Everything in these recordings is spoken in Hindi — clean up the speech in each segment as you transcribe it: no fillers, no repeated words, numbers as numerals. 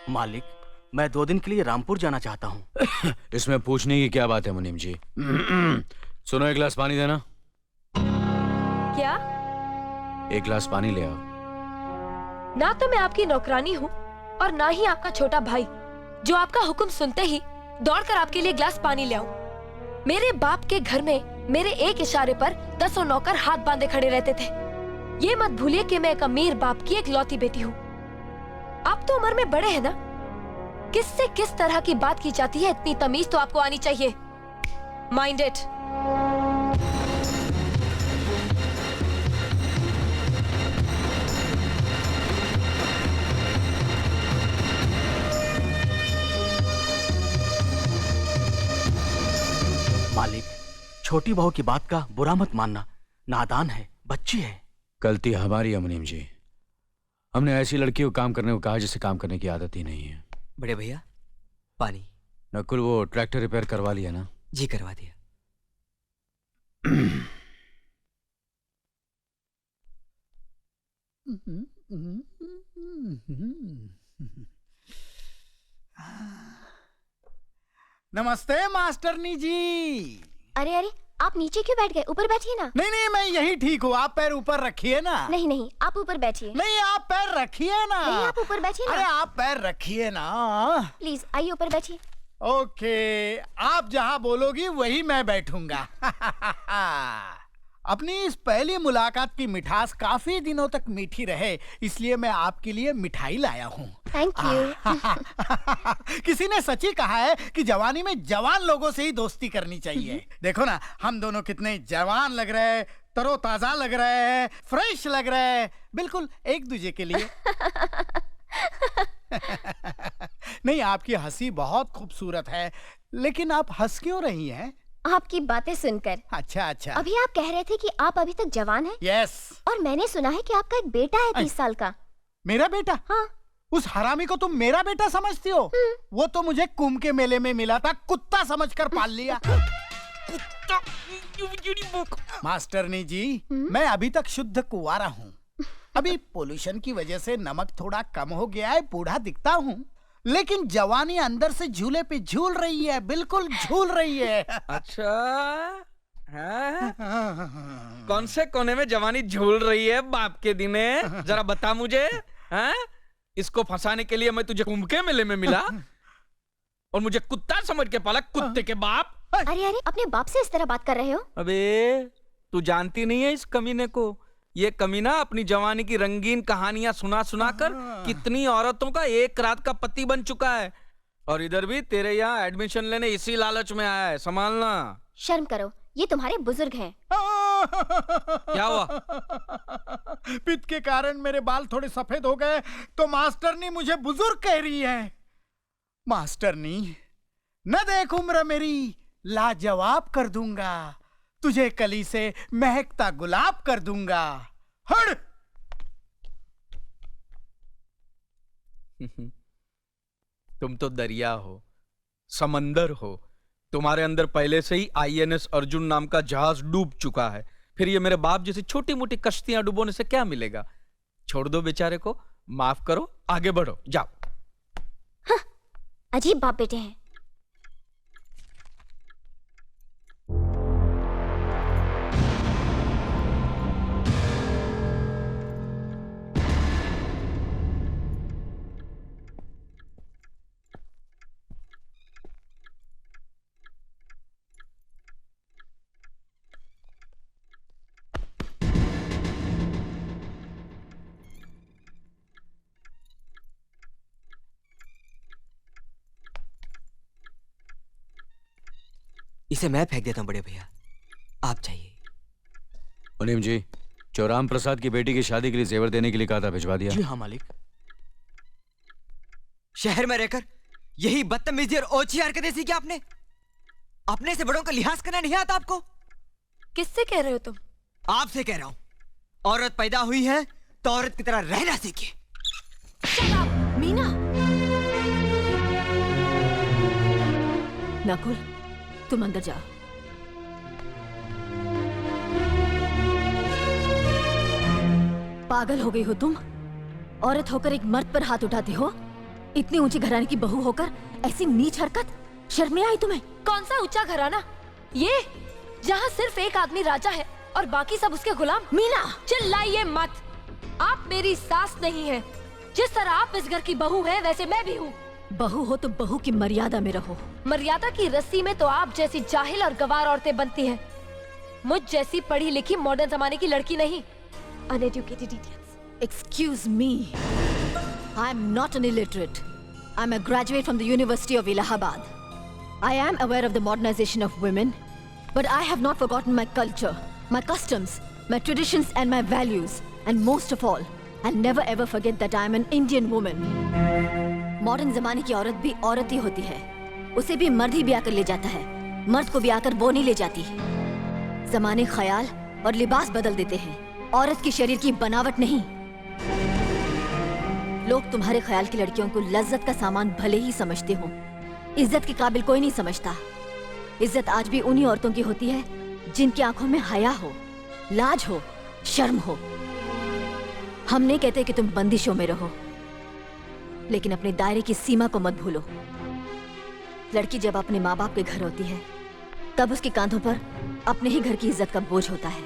मालिक, मैं 2 दिन के लिए रामपुर जाना चाहता हूँ। इसमें पूछने की क्या बात है मुनीम जी? सुनो, एक गिलास पानी देना। क्या? एक गिलास पानी ले आओ। ना तो मैं आपकी नौकरानी हूँ और ना ही आपका छोटा भाई जो आपका हुक्म सुनते ही दौड़कर आपके लिए गिलास पानी ले आऊं। मेरे बाप के घर में मेरे एक इशारे पर 10 नौकर हाथ बांधे खड़े रहते थे। ये मत भूलिए कि मैं एक अमीर बाप की इकलौती बेटी हूँ। आप तो उम्र में बड़े हैं ना, किससे किस तरह की बात की जाती है इतनी तमीज तो आपको आनी चाहिए। Mind it. मालिक, छोटी बहू की बात का बुरा मत मानना, नादान है, बच्ची है। गलती हमारी है मुनीम जी। हमने ऐसी लड़की को काम करने को कहा जिसे काम करने की आदत ही नहीं है। बड़े भैया, पानी। नकुल, वो ट्रैक्टर रिपेयर करवा लिया ना? जी करवा दिया। नमस्ते मास्टरनी जी। अरे अरे, आप नीचे क्यों बैठ गए? ऊपर बैठिए ना। नहीं नहीं, मैं यही ठीक हूँ। आप पैर ऊपर रखिए ना। नहीं नहीं, आप ऊपर बैठिए। नहीं, आप पैर रखिए ना। नहीं, आप ऊपर बैठिए अरे ना। आप पैर रखिए ना। प्लीज आइए ऊपर बैठिए। ओके, आप जहाँ बोलोगी वही मैं बैठूंगा। अपनी इस पहली मुलाकात की मिठास काफी दिनों तक मीठी रहे, इसलिए मैं आपके लिए मिठाई लाया हूँ। Thank you. किसी ने सच ही कहा है कि जवानी में जवान लोगों से ही दोस्ती करनी चाहिए। देखो ना, हम दोनों कितने जवान लग रहे हैं, तरोताजा लग रहे हैं, फ्रेश लग रहे हैं, बिल्कुल एक दूजे के लिए। नहीं, आपकी हंसी बहुत खूबसूरत है, लेकिन आप हंस क्यों रही हैं? आपकी बातें सुनकर। अच्छा अच्छा। अभी आप कह रहे थे कि आप अभी तक जवान हैं। यस। और मैंने सुना है कि आपका एक बेटा है 30 साल का। मेरा बेटा? हाँ। उस हरामी को तुम मेरा बेटा समझती हो? वो तो मुझे कुंभ के मेले में मिला था, कुत्ता समझकर पाल लिया। मास्टरनी जी, मैं अभी तक शुद्ध कुंवारा हूँ। अभी पोल्यूशन की वजह से नमक थोड़ा कम हो गया है, बूढ़ा दिखता हूँ, लेकिन जवानी अंदर से झूले पे झूल रही है, बिल्कुल झूल रही है। अच्छा, हाँ? कौन से कोने में जवानी झूल रही है बाप के दिने? जरा बता मुझे। हाँ? इसको फंसाने के लिए मैं तुझे कुंभ के मेले में मिला और मुझे कुत्ता समझ के पाला, कुत्ते के बाप। अरे अरे, अपने बाप से इस तरह बात कर रहे हो? अबे, तू जानती नहीं है इस कमीने को। ये कमीना अपनी जवानी की रंगीन कहानियां सुना सुना कर कितनी औरतों का एक रात का पति बन चुका है। और इधर भी तेरे यहाँ एडमिशन लेने इसी लालच में आया है, संभालना। शर्म करो, ये तुम्हारे बुजुर्ग हैं। क्या हुआ? पित्त के कारण मेरे बाल थोड़े सफेद हो गए तो मास्टरनी मुझे बुजुर्ग कह रही है। मास्टरनी, न देख उम्र मेरी, लाजवाब कर दूंगा तुझे, कली से महकता गुलाब कर दूंगा। हट। तुम तो दरिया हो, समंदर हो। तुम्हारे अंदर पहले से ही INS अर्जुन नाम का जहाज डूब चुका है। फिर ये मेरे बाप जैसी छोटी मोटी कश्तियां डुबोने से क्या मिलेगा? छोड़ दो बेचारे को, माफ करो, आगे बढ़ो, जाओ। हाँ, अजीब बाप बेटे हैं। इसे मैं फेंक देता हूँ बड़े भैया, आप चाहिए। मुनीम जी, चौराम प्रसाद की बेटी की शादी के लिए जेवर देने के लिए कहा था, भिजवा दिया? जी हाँ मालिक। शहर में रहकर यही बदतमीजी और ओछी हरकतें सीखी आपने? अपने से बड़ों का लिहाज करना नहीं आता आपको? किससे कह रहे हो तुम? आपसे कह रहा हूं। औरत पैदा हुई है तो औरत की तरह रहना सीखिए। मीना। नकुल, तुम अंदर जाओ। पागल हो गई हो तुम? औरत होकर एक मर्द पर हाथ उठाती हो? इतनी ऊंची घराने की बहू होकर ऐसी नीच हरकत, शर्म नहीं आई तुम्हें? कौन सा ऊंचा घराना? ये जहाँ सिर्फ एक आदमी राजा है और बाकी सब उसके गुलाम। मीना, चिल्लाइए मत। आप मेरी सास नहीं है। जिस तरह आप इस घर की बहू हैं, वैसे मैं भी हूँ। बहू हो तो बहू की मर्यादा में रहो। मर्यादा की रस्सी में तो आप जैसी जाहिल और गवार औरतें बनती हैं। मुझ जैसी पढ़ी लिखी मॉडर्न जमाने की लड़की नहीं। Uneducated idiots. Excuse me. I am not an illiterate. I am a graduate from the University of Allahabad. I am aware of the modernization of women, but I have not forgotten my culture, my customs, my traditions and my values. And most of all, I'll never ever forget that I am an Indian woman. Modern जमाने की औरत भी औरत ही होती है। उसे भी मर्द ही ब्याह कर ले जाता है, मर्द को ब्याह कर वो नहीं ले जाती। जमाने ख्याल और लिबास बदल देते हैं, औरत की शरीर की बनावट नहीं। लोग तुम्हारे ख्याल की लड़कियों को लज्जत का सामान भले ही समझते हो, इज्जत के काबिल कोई नहीं समझता। इज्जत आज भी उन्हीं औरतों की होती है जिनकी आंखों में हया हो, लाज हो, शर्म हो। हम नहीं कहते कि तुम बंदिशों में रहो, लेकिन अपने दायरे की सीमा को मत भूलो। लड़की जब अपने माँ बाप के घर होती है, तब उसके कांधों पर अपने ही घर की इज्जत का बोझ होता है।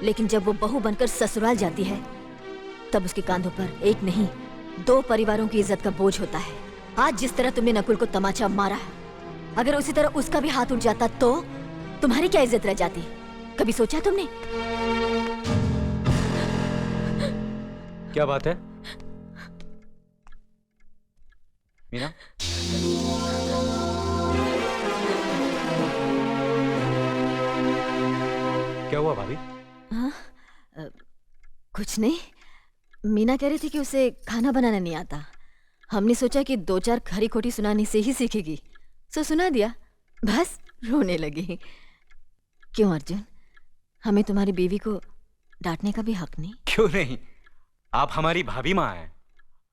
लेकिन जब वो बहू बनकर ससुराल जाती है, तब उसके कांधों पर एक नहीं 2 परिवारों की इज्जत का बोझ होता है। आज जिस तरह तुमने नकुल को तमाचा मारा है, अगर उसी तरह उसका भी हाथ उठ जाता तो तुम्हारी क्या इज्जत रह जाती? कभी सोचा तुमने? क्या बात है मीना? क्या हुआ भाभी? हाँ, कुछ नहीं। मीना कह रही थी कि उसे खाना बनाना नहीं आता। हमने सोचा कि 2-4 खरी खोटी सुनाने से ही सीखेगी, सो सुना दिया। बस रोने लगी। क्यों अर्जुन, हमें तुम्हारी बीवी को डांटने का भी हक नहीं? क्यों नहीं, आप हमारी भाभी माँ हैं।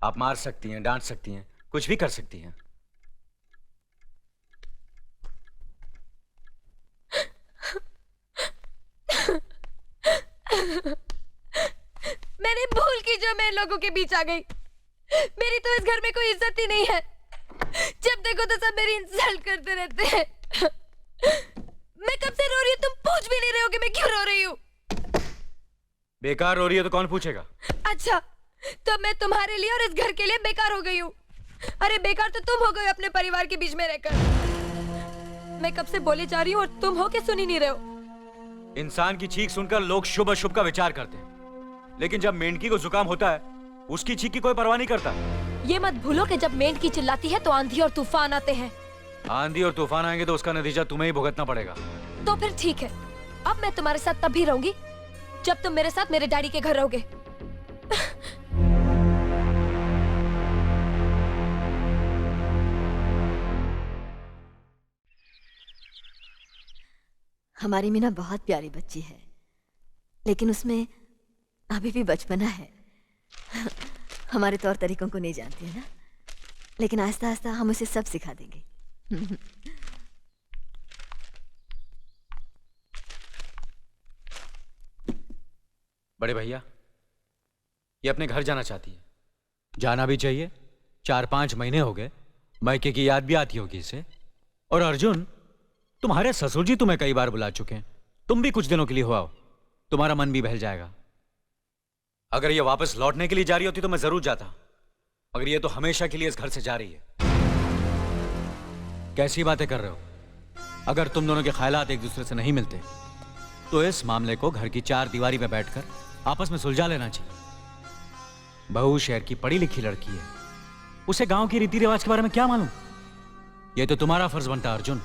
आप मार सकती हैं, डांट सकती हैं, कुछ भी कर सकती हैं। मैंने भूल की जो मैं लोगों के बीच आ गई। मेरी तो इस घर में कोई इज्जत ही नहीं है। जब देखो तो सब मेरी इंसल्ट करते रहते हैं। मैं कब से रो रही हूँ, तुम पूछ भी नहीं रहे हो कि मैं क्यों रो रही हूँ। बेकार रो रही है तो कौन पूछेगा? अच्छा, तो मैं तुम्हारे लिए और इस घर के लिए बेकार हो गई हूँ। अरे बेकार तो तुम हो गए अपने परिवार के बीच में रहकर। मैं कब से बोले जा रही हूँ और तुम हो के सुन ही नहीं रहे हो। इंसान की चीख सुनकर लोग शुभ अशुभ का विचार करते हैं, लेकिन जब मेंढकी को जुकाम होता है, उसकी चीख की कोई परवाह नहीं करता। ये मत भूलो कि जब मेंढकी चिल्लाती है तो आंधी और तूफान आते हैं। आंधी और तूफान आएंगे तो उसका नतीजा तुम्हें ही भुगतना पड़ेगा। तो फिर ठीक है, अब मैं तुम्हारे साथ तब भी रहूंगी जब तुम मेरे साथ मेरे डैडी के घर रहोगे। हमारी मीना बहुत प्यारी बच्ची है, लेकिन उसमें अभी भी बचपना है। हमारे तौर तरीकों को नहीं जानती है ना, लेकिन आहिस्ता आहिस्ता हम उसे सब सिखा देंगे। बड़े भैया, ये अपने घर जाना चाहती है। जाना भी चाहिए। 4-5 महीने हो गए, मायके की याद भी आती होगी इसे। और अर्जुन, तुम्हारे ससुर जी तुम्हें कई बार बुला चुके हैं। तुम भी कुछ दिनों के लिए हो आओ, तुम्हारा मन भी बहल जाएगा। अगर ये वापस लौटने के लिए जा रही होती तो मैं जरूर जाता, मगर ये तो हमेशा के लिए इस घर से जा रही है। कैसी बातें कर रहे हो? अगर तुम दोनों के ख्यालात एक दूसरे से नहीं मिलते तो इस मामले को घर की 4 दीवारी में बैठकर आपस में सुलझा लेना चाहिए। बहू शहर की पढ़ी लिखी लड़की है, उसे गांव की रीति रिवाज के बारे में क्या मालूम? यह तो तुम्हारा फर्ज बनता है अर्जुन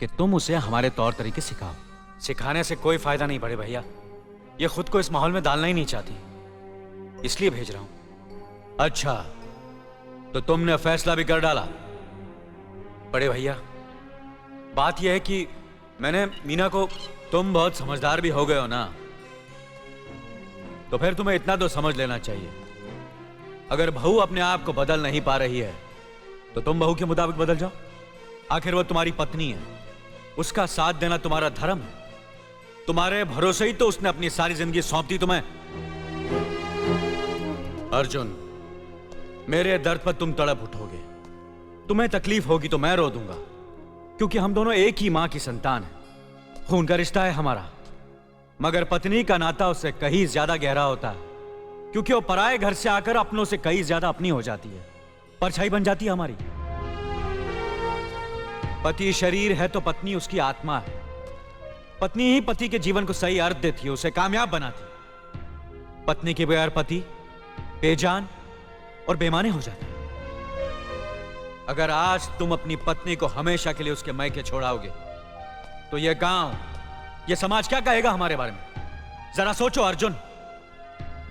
कि तुम उसे हमारे तौर तरीके सिखाओ। सिखाने से कोई फायदा नहीं बड़े भैया, ये खुद को इस माहौल में डालना ही नहीं चाहती, इसलिए भेज रहा हूं। अच्छा, तो तुमने फैसला भी कर डाला? बड़े भैया, बात यह है कि मैंने मीना को, तुम बहुत समझदार भी हो गए हो ना, तो फिर तुम्हें इतना तो समझ लेना चाहिए, अगर बहू अपने आप को बदल नहीं पा रही है तो तुम बहू के मुताबिक बदल जाओ। आखिर वो तुम्हारी पत्नी है, उसका साथ देना तुम्हारा धर्म है। तुम्हारे भरोसे ही तो उसने अपनी सारी जिंदगी सौंप दी तुम्हें। अर्जुन, मेरे दर्द पर तुम तड़प उठोगे, तुम्हें तकलीफ होगी तो मैं रो दूंगा, क्योंकि हम दोनों एक ही मां की संतान हैं। खून का रिश्ता है हमारा, मगर पत्नी का नाता उससे कहीं ज्यादा गहरा होता है, क्योंकि वो पराये घर से आकर अपनों से कहीं ज्यादा अपनी हो जाती है, परछाई बन जाती है हमारी। पति शरीर है तो पत्नी उसकी आत्मा है। पत्नी ही पति के जीवन को सही अर्थ देती है, उसे कामयाब बनाती है। पत्नी के बगैर पति बेजान और बेमाने हो जाते हैं। अगर आज तुम अपनी पत्नी को हमेशा के लिए उसके मायके छोड़ाओगे तो यह गांव, यह समाज क्या कहेगा हमारे बारे में? जरा सोचो अर्जुन,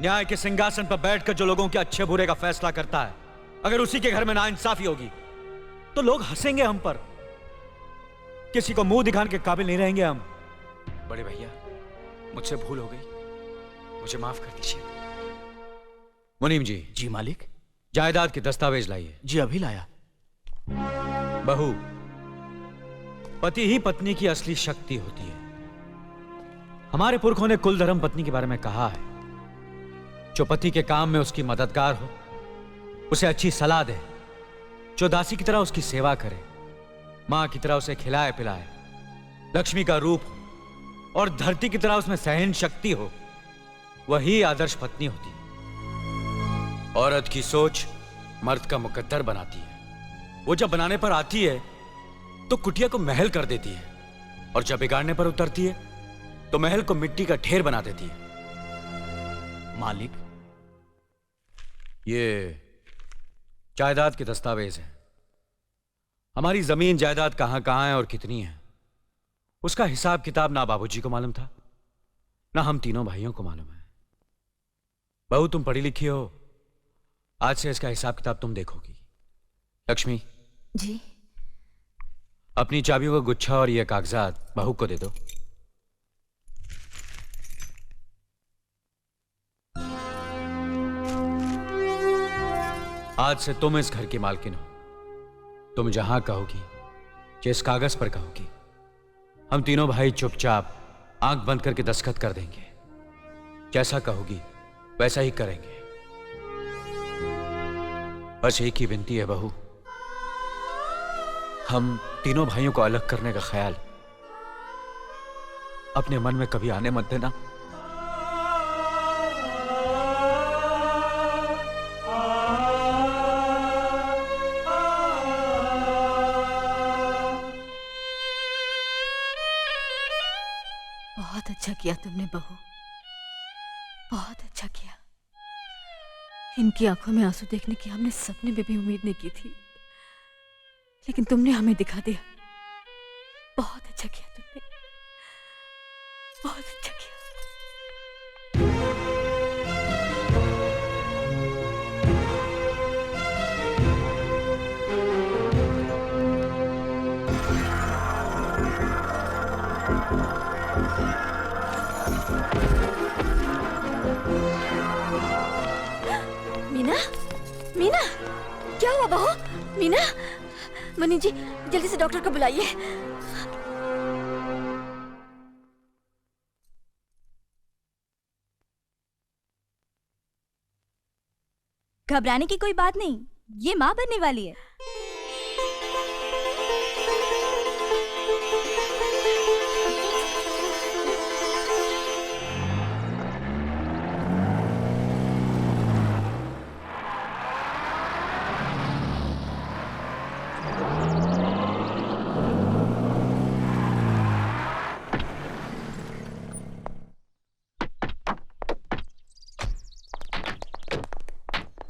न्याय के सिंहासन पर बैठकर जो लोगों के अच्छे बुरे का फैसला करता है, अगर उसी के घर में नाइंसाफी होगी तो लोग हंसेंगे हम पर, किसी को मुंह दिखाने के काबिल नहीं रहेंगे हम। बड़े भैया, मुझसे भूल हो गई, मुझे माफ कर दीजिए। मुनीम जी, जी मालिक। जायदाद के दस्तावेज लाइए। जी अभी लाया। बहू, पति ही पत्नी की असली शक्ति होती है। हमारे पुरखों ने कुल धर्म पत्नी के बारे में कहा है, जो पति के काम में उसकी मददगार हो, उसे अच्छी सलाह दे, जो दासी की तरह उसकी सेवा करे, मां की तरह उसे खिलाए पिलाए, लक्ष्मी का रूप हो और धरती की तरह उसमें सहन शक्ति हो, वही आदर्श पत्नी होती है। औरत की सोच मर्द का मुकद्दर बनाती है। वो जब बनाने पर आती है तो कुटिया को महल कर देती है, और जब बिगाड़ने पर उतरती है तो महल को मिट्टी का ढेर बना देती है। मालिक, ये जायदाद के दस्तावेज हैं। हमारी जमीन जायदाद कहां कहां है और कितनी है, उसका हिसाब किताब ना बाबूजी को मालूम था, ना हम तीनों भाइयों को मालूम है। बहू, तुम पढ़ी लिखी हो, आज से इसका हिसाब किताब तुम देखोगी। लक्ष्मी जी। अपनी चाबियों का गुच्छा और ये कागजात बहू को दे दो। आज से तुम इस घर की मालकिन हो। तुम जहां कहोगी, जिस कागज पर कहोगी, हम तीनों भाई चुपचाप आंख बंद करके दस्तखत कर देंगे। जैसा कहोगी वैसा ही करेंगे। बस एक ही विनती है बहू, हम तीनों भाइयों को अलग करने का ख्याल अपने मन में कभी आने मत देना। बहुत अच्छा किया तुमने बहू, बहुत अच्छा किया। इनकी आंखों में आंसू देखने की हमने सपने में भी उम्मीद नहीं की थी, लेकिन तुमने हमें दिखा दिया। बहुत अच्छा किया तुमने, बहुत अच्छा किया। मीना, मीना, क्या हुआ बहू? मीना, मनी जी जल्दी से डॉक्टर को बुलाइए। घबराने की कोई बात नहीं, ये माँ बनने वाली है।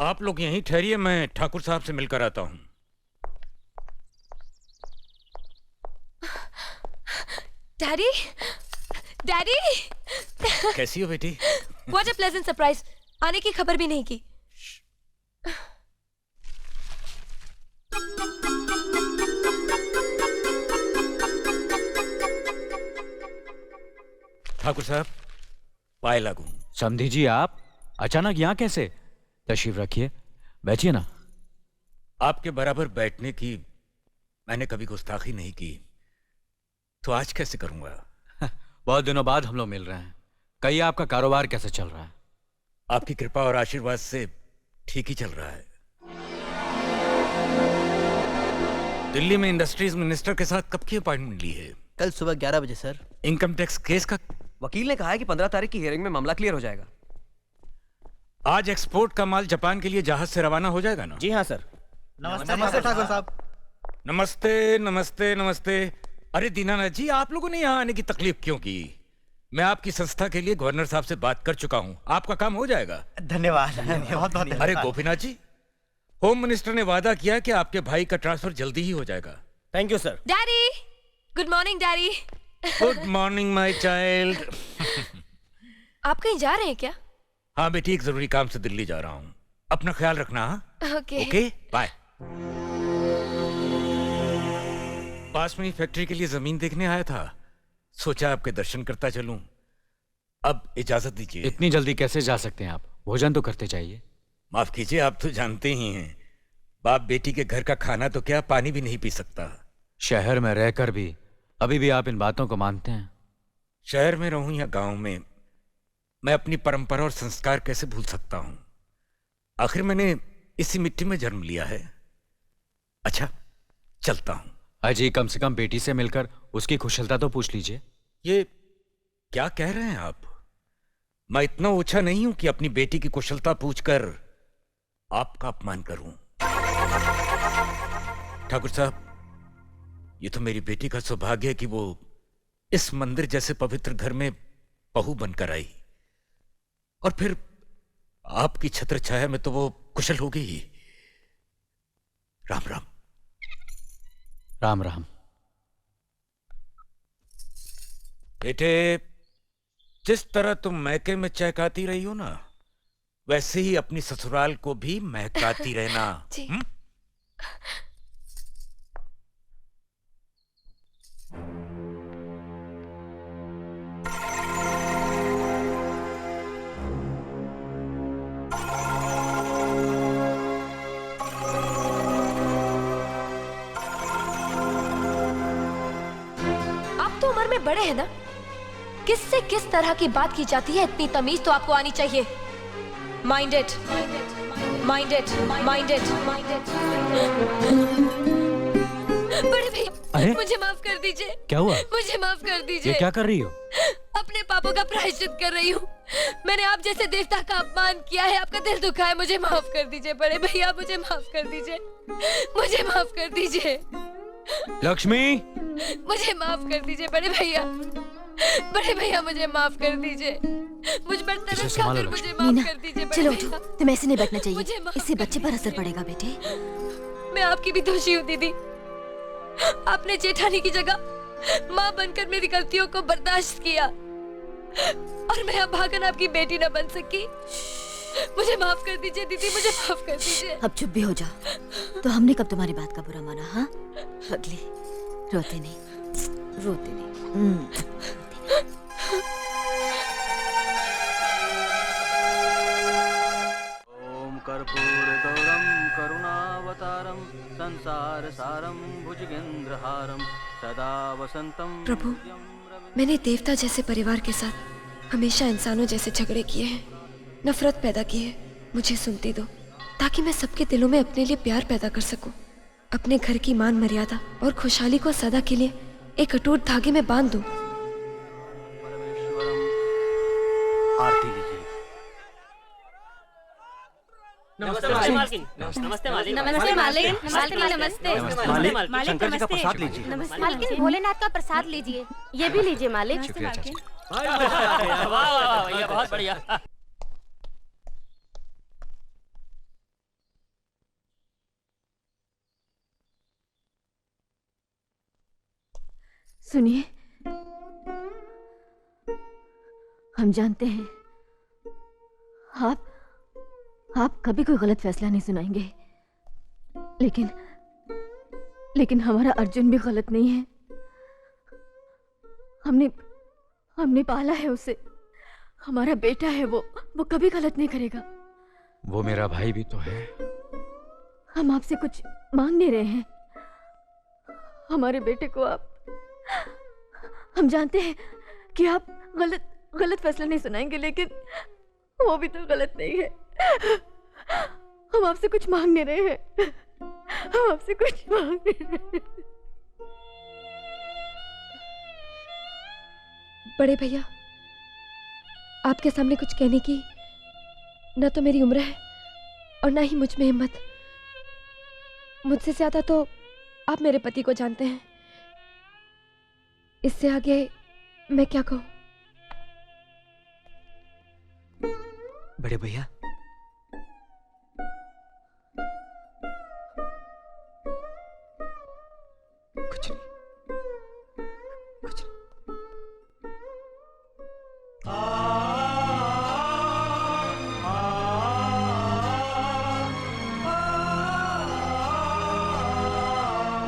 आप लोग यहीं ठहरिए, मैं ठाकुर साहब से मिलकर आता हूँ। डैडी, डैडी, कैसी हो बेटी? What a pleasant surprise. आने की खबर भी नहीं की। ठाकुर साहब, पाए लागू। समधी जी, आप अचानक यहाँ कैसे? तशरीफ रखिए, बैठिए ना। आपके बराबर बैठने की मैंने कभी गुस्ताखी नहीं की, तो आज कैसे करूंगा? बहुत दिनों बाद हम लोग मिल रहे हैं। कहिए, आपका कारोबार कैसे चल रहा है? आपकी कृपा और आशीर्वाद से ठीक ही चल रहा है। दिल्ली में इंडस्ट्रीज मिनिस्टर के साथ कब की अपॉइंटमेंट ली है? कल सुबह 11 बजे सर। इनकम टैक्स केस का? वकील ने कहा है कि 15 तारीख की हियरिंग में मामला क्लियर हो जाएगा। आज एक्सपोर्ट का माल जापान के लिए जहाज से रवाना हो जाएगा ना? जी हाँ सर। नमस्ते ठाकुर साहब। नमस्ते नमस्ते नमस्ते। अरे दीनानाथ जी, आप लोगों ने यहाँ आने की तकलीफ क्यों की? मैं आपकी संस्था के लिए गवर्नर साहब से बात कर चुका हूँ, आपका काम हो जाएगा। धन्यवाद। बहुत बहुत अरे गोपीनाथ जी, होम मिनिस्टर ने वादा किया कि आपके भाई का ट्रांसफर जल्दी ही हो जाएगा। Thank you sir. Daddy, good morning daddy. Good morning my child. आप कहीं जा रहे हैं क्या? हाँ बेटी, एक जरूरी काम से दिल्ली जा रहा हूँ, अपना ख्याल रखना। हाँ ओके। Okay, bye. पास में ही फैक्ट्री के लिए जमीन देखने आया था, सोचा आपके दर्शन करता चलूं। अब इजाजत दीजिए। इतनी जल्दी कैसे जा सकते हैं आप? भोजन तो करते चाहिए। माफ कीजिए, आप तो जानते ही हैं, बाप बेटी के घर का खाना तो क्या, पानी भी नहीं पी सकता। शहर में रहकर भी अभी भी आप इन बातों को मानते हैं? शहर में रहूं या गांव में, मैं अपनी परंपरा और संस्कार कैसे भूल सकता हूं? आखिर मैंने इसी मिट्टी में जन्म लिया है। अच्छा, चलता हूं। अजी, कम से कम बेटी से मिलकर उसकी कुशलता तो पूछ लीजिए। ये क्या कह रहे हैं आप? मैं इतना ऊंचा नहीं हूं कि अपनी बेटी की कुशलता पूछकर आपका अपमान करूं। ठाकुर साहब, ये तो मेरी बेटी का सौभाग्य है कि वो इस मंदिर जैसे पवित्र घर में बहू बनकर आई, और फिर आपकी छत्र छाया में तो वो कुशल हो गई। राम राम। राम राम। बेटे, जिस तरह तुम मैके में चहकाती रही हो ना, वैसे ही अपनी ससुराल को भी महकाती रहना। जी। आप तो उम्र में बड़े हैं ना, किससे किस तरह की बात की जाती है, इतनी तमीज तो आपको आनी चाहिए। Mind it, mind it, mind it. बड़े भाई, मुझे माफ कर दीजिए। क्या हुआ? मुझे माफ कर दीजिए। ये क्या कर रही हो? अपने पापों का प्रायश्चित कर रही हूँ। मैंने आप जैसे देवता का अपमान किया है, आपका दिल दुखा है। मुझे माफ कर दीजिए बड़े भैया, मुझे माफ कर दीजिए, मुझे माफ कर दीजिए। लक्ष्मी, मुझे माफ कर दीजिए बड़े भैया, बड़े भैया मुझे माफ कर दीजिए। मुझ पर तरस खाकर मुझे माफ कर दीजिए बड़े चलो भैया। उठो, तुम ऐसे नहीं बैठना मुझे चाहिए, माफ इससे कर बच्चे पर असर दीजिए। पड़ेगा बेटे। मैं आपकी भी दोषी हूँ दीदी। आपने जेठानी की जगह माँ बनकर मेरी गलतियों को बर्दाश्त किया, और मैं अब भागन आपकी बेटी न बन सकी। मुझे माफ कर दीजिए दीदी, मुझे माफ कर दीजिए। अब चुप भी हो जाओ। तो हमने कब तुम्हारी बात का बुरा माना? हाँ, अगली रोते नहीं, रोते नहीं। ओम कर्पूरगौरम करुणावतारम संसार सारम भुजगेंद्रहारम सदा वसंतम। प्रभु, मैंने देवता जैसे परिवार के साथ हमेशा इंसानों जैसे झगड़े किए हैं, नफरत पैदा की है। मुझे सुनती दो, ताकि मैं सबके दिलों में अपने लिए प्यार पैदा कर सकूं, अपने घर की मान मर्यादा और खुशहाली को सदा के लिए एक अटूट धागे में बांध दूं। आरती लीजिए। नमस्ते मालिक। नमस्ते मालिक। नमस्ते मालिक। नमस्ते। मालिक, शंकर जी का प्रसाद लीजिए। मालिक, भोलेनाथ का प्रसाद लीजिए। ये भी लीजिए मालिक। शुक्रिया चाचा। वाह वाह, ये बहुत बढ़िया। सुनिए, हम जानते हैं आप कभी कोई गलत फैसला नहीं सुनाएंगे, लेकिन हमारा अर्जुन भी गलत नहीं है। हमने पाला है उसे, हमारा बेटा है वो कभी गलत नहीं करेगा। वो मेरा भाई भी तो है। हम आपसे कुछ मांग नहीं रहे हैं। हमारे बेटे को हम जानते हैं कि आप गलत फैसला नहीं सुनाएंगे, लेकिन वो भी तो गलत नहीं है। हम आपसे कुछ मांग नहीं रहे हैं, हम आपसे कुछ मांग रहे हैं। बड़े भैया, आपके सामने कुछ कहने की न तो मेरी उम्र है और ना ही मुझ में हिम्मत। मुझसे ज्यादा तो आप मेरे पति को जानते हैं। इससे आगे मैं क्या कहूं? बड़े भैया, कुछ नहीं, कुछ नहीं।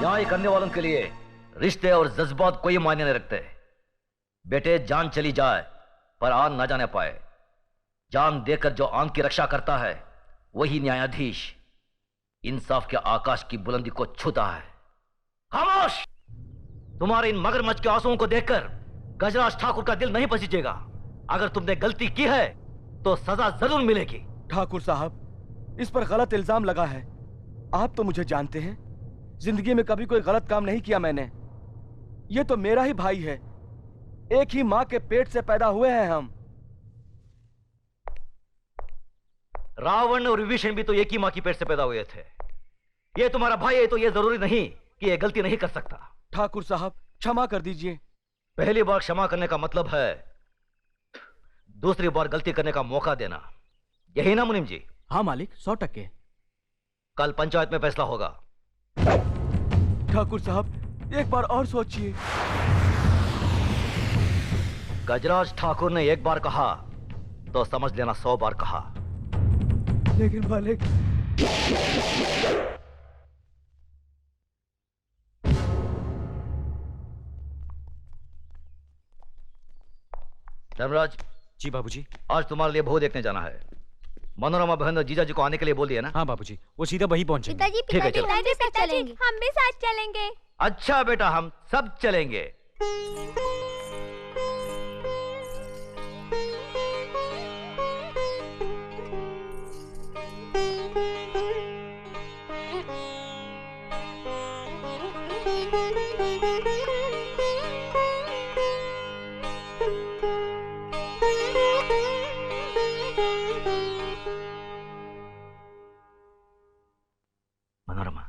यहाँ ये करने वालों के लिए रिश्ते और जज्बात कोई मायने नहीं रखते। बेटे, जान चली जाए पर आन ना जाने पाए। जान देकर जो आन की रक्षा करता है वही न्यायाधीश इंसाफ के आकाश की बुलंदी को छूता है। खामोश! तुम्हारे इन मगरमच्छ के आंसुओं को देखकर गजराज ठाकुर का दिल नहीं पसीजेगा। अगर तुमने गलती की है तो सजा जरूर मिलेगी। ठाकुर साहब, इस पर गलत इल्जाम लगा है। आप तो मुझे जानते हैं, जिंदगी में कभी कोई गलत काम नहीं किया मैंने। ये तो मेरा ही भाई है, एक ही माँ के पेट से पैदा हुए हैं हम। रावण और विभीषण भी तो एक ही माँ की पेट से पैदा हुए थे। ये तुम्हारा भाई है तो ये जरूरी नहीं कि ये गलती नहीं कर सकता। ठाकुर साहब, क्षमा कर दीजिए। पहली बार क्षमा करने का मतलब है दूसरी बार गलती करने का मौका देना, यही ना मुनीम जी? हाँ मालिक, 100%। कल पंचायत में फैसला होगा। ठाकुर साहब, एक बार और सोचिए। गजराज ठाकुर ने एक बार कहा तो समझ लेना 100 बार कहा। लेकिन मालिक, धर्मराज जी बाबूजी। आज तुम्हारे लिए बहू देखने जाना है। मनोरमा बहन और जीजा जी को आने के लिए बोल दिया ना? हाँ बाबूजी, वो सीधा वही पहुंचेंगे। ठीक है, चलो। हम भी साथ चलेंगे। अच्छा बेटा, हम सब चलेंगे। मनोरमा,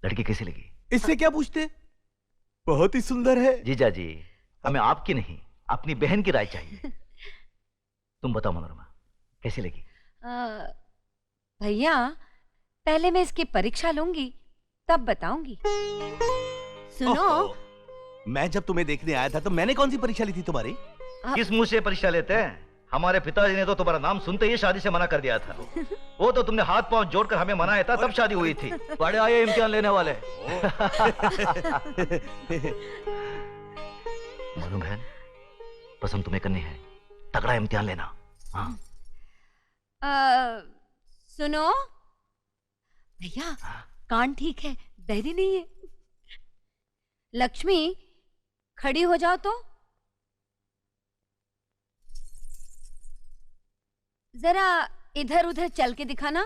लड़की कैसी लगी? इससे क्या पूछते? बहुत ही सुंदर है। जीजा जी, हमें आपकी नहीं अपनी बहन की राय चाहिए। तुम बताओ मनोरमा, कैसी लगी? भैया, पहले मैं इसकी परीक्षा लूंगी तब बताऊंगी। सुनो, मैं जब तुम्हें देखने आया था तो मैंने कौन सी परीक्षा ली थी तुम्हारी? किस मुंह से परीक्षा लेते हैं? हमारे पिताजी ने तो तुम्हारा नाम सुनते ही शादी से मना कर दिया था। वो तो तुमने हाथ पांव जोड़कर हमें मनाया था, तब शादी हुई थी। बड़े आए इम्तिहान लेने वाले। मनु बहन, पसंद तुम्हें करनी है, तगड़ा इम्तिहान लेना। हाँ। सुनो भैया, कान ठीक है, बहरी नहीं है। लक्ष्मी, खड़ी हो जाओ तो। जरा इधर उधर चल के दिखाना।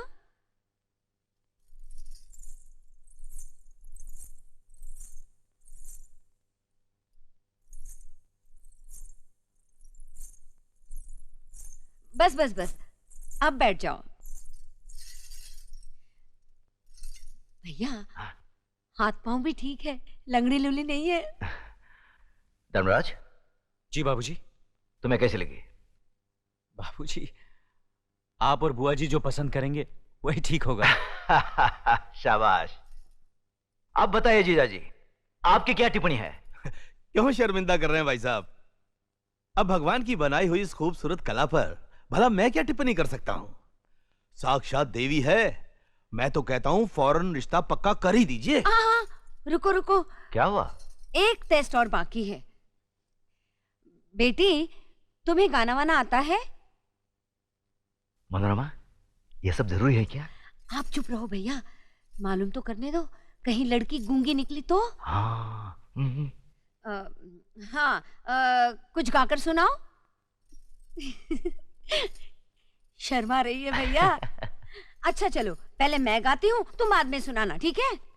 बस बस बस, अब बैठ जाओ। भैया, हाथ पांव भी ठीक है, लंगड़ी लुली नहीं है। धर्मराज जी बाबूजी। तुम्हें कैसी लगी? बाबूजी, आप और बुआ जी जो पसंद करेंगे वही ठीक होगा। शाबाश। अब बताइए जीजा जी, आपकी क्या टिप्पणी है? क्यों शर्मिंदा कर रहे हैं भाई साहब? अब भगवान की बनाई हुई इस खूबसूरत कला पर भला मैं क्या टिप्पणी कर सकता हूं? साक्षात देवी है। मैं तो कहता हूं फौरन रिश्ता पक्का कर ही दीजिए। हाँ, रुको रुको। क्या हुआ? एक टेस्ट और बाकी है। बेटी, तुम्हें गाना वाना आता है? मनोरमा, ये सब जरूरी है क्या? आप चुप रहो भैया, मालूम तो करने दो, कहीं लड़की गूंगी निकली तो। हाँ। हाँ, कुछ गाकर सुनाओ। शर्मा रही है भैया। अच्छा चलो, पहले मैं गाती हूँ, तुम बाद में सुनाना, ठीक है?